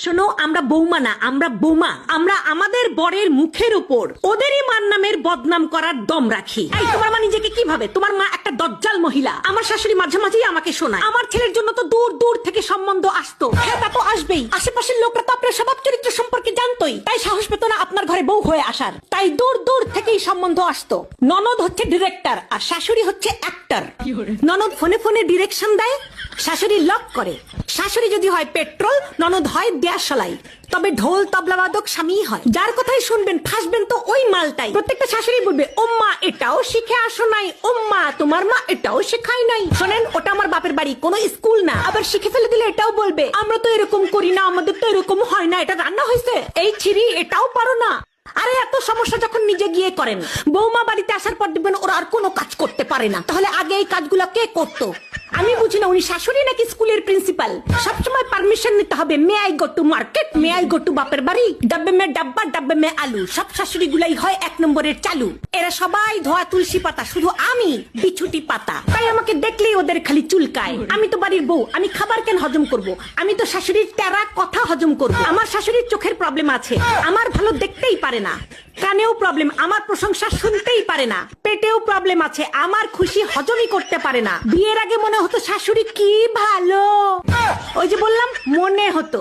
শোনো, আমরা বৌমা না, আমরা বোমা। আমরা আমাদের বরের মুখের উপর ওদেরই মার নামের বদনাম করার দম রাখি। এই তোমার মা নিজেকে কি ভাবে? তোমার মা একটা দজ্জাল মহিলা। আমার শাশুড়ি মাঝে মাঝেই আমাকে শোনায় আমার ছেলের জন্য তো দূর দূর থেকে সম্বন্ধ আসতো। হ্যাঁ, তা তো আসবেই। আশেপাশের লোকরা তো আপনার স্বভাব চরিত্র সম্পর্কে জানতোই, তাই সাহস পেত না আপনার ঘরে বউ হয়ে আসার। তাই দূর দূর থেকেই সম্বন্ধ আসতো। ননদ হচ্ছে ডিরেক্টর আর শাশুড়ি হচ্ছে অ্যাক্টর। ননদ ফোনে ফোনে ডিরেকশন দেয়, শাশুড়ি লক করে। শাশুড়ি যদি হয় পেট্রোল, ননদ হয় দেয়াশালাই। তবে ঢোল তবলাবাদক স্বামী হয়। যার কথাই শুনবেন ফাঁসবেন তো ওই মালটাই। প্রত্যেকটা শাশুড়ি বলবে, ওম্মা এটাও শিখে আসো নাই, ওম্মা তোমার মা এটাও শেখায় নাই। শোনেন, ওটা আমার বাপের বাড়ি, কোনো স্কুল না। আবার শিখে ফেলে দিলে এটাও বলবে, আমরা তো এরকম করি না, আমাদের তো এরকম হয় না, এটা রান্না হয়েছে, এই ছিরি এটাও পারো না। আরে এত সমস্যা যখন নিজে গিয়ে করেন, বৌমা বাড়িতে আসার পর দেখবেন ওরা আর কোনো কাজ করতে পারে না। তাহলে আগে এই কাজগুলো কে করতো? আমি বুঝি না, উনি শাশুড়ি নাকি স্কুলের প্রিন্সিপাল? সবসময় পারমিশন নিতে হবে। May I go to market, may I go to বাপের বাড়ি, ডাব্বে মে ডাব্বা, ডাব্বে মে আলু। সব শাশুড়ি গুলাই হয় এক নম্বরের চালু। এরা সবাই ধোয়া তুলসী পাতা, শুধু আমি বিছুটি পাতা। তাই আমাকে দেখলেই ওদের খালি চুলকায়। আমি তো বাড়ির বউ, আমি খাবার কেন হজম করব? আমি তো শাশুড়ির তেরা কথা হজম করব। আমার শাশুড়ির চোখের প্রবলেম আছে, আমার ভালো দেখতেই পারে না। কানেও প্রবলেম, আমার প্রশংসা শুনতেই পারে না। পেটেও প্রবলেম আছে, আমার খুশি হজমই করতে পারে না। বিয়ের আগে মনে হতো শাশুড়ি কি ভালো, ওই যে বললাম মনে হতো।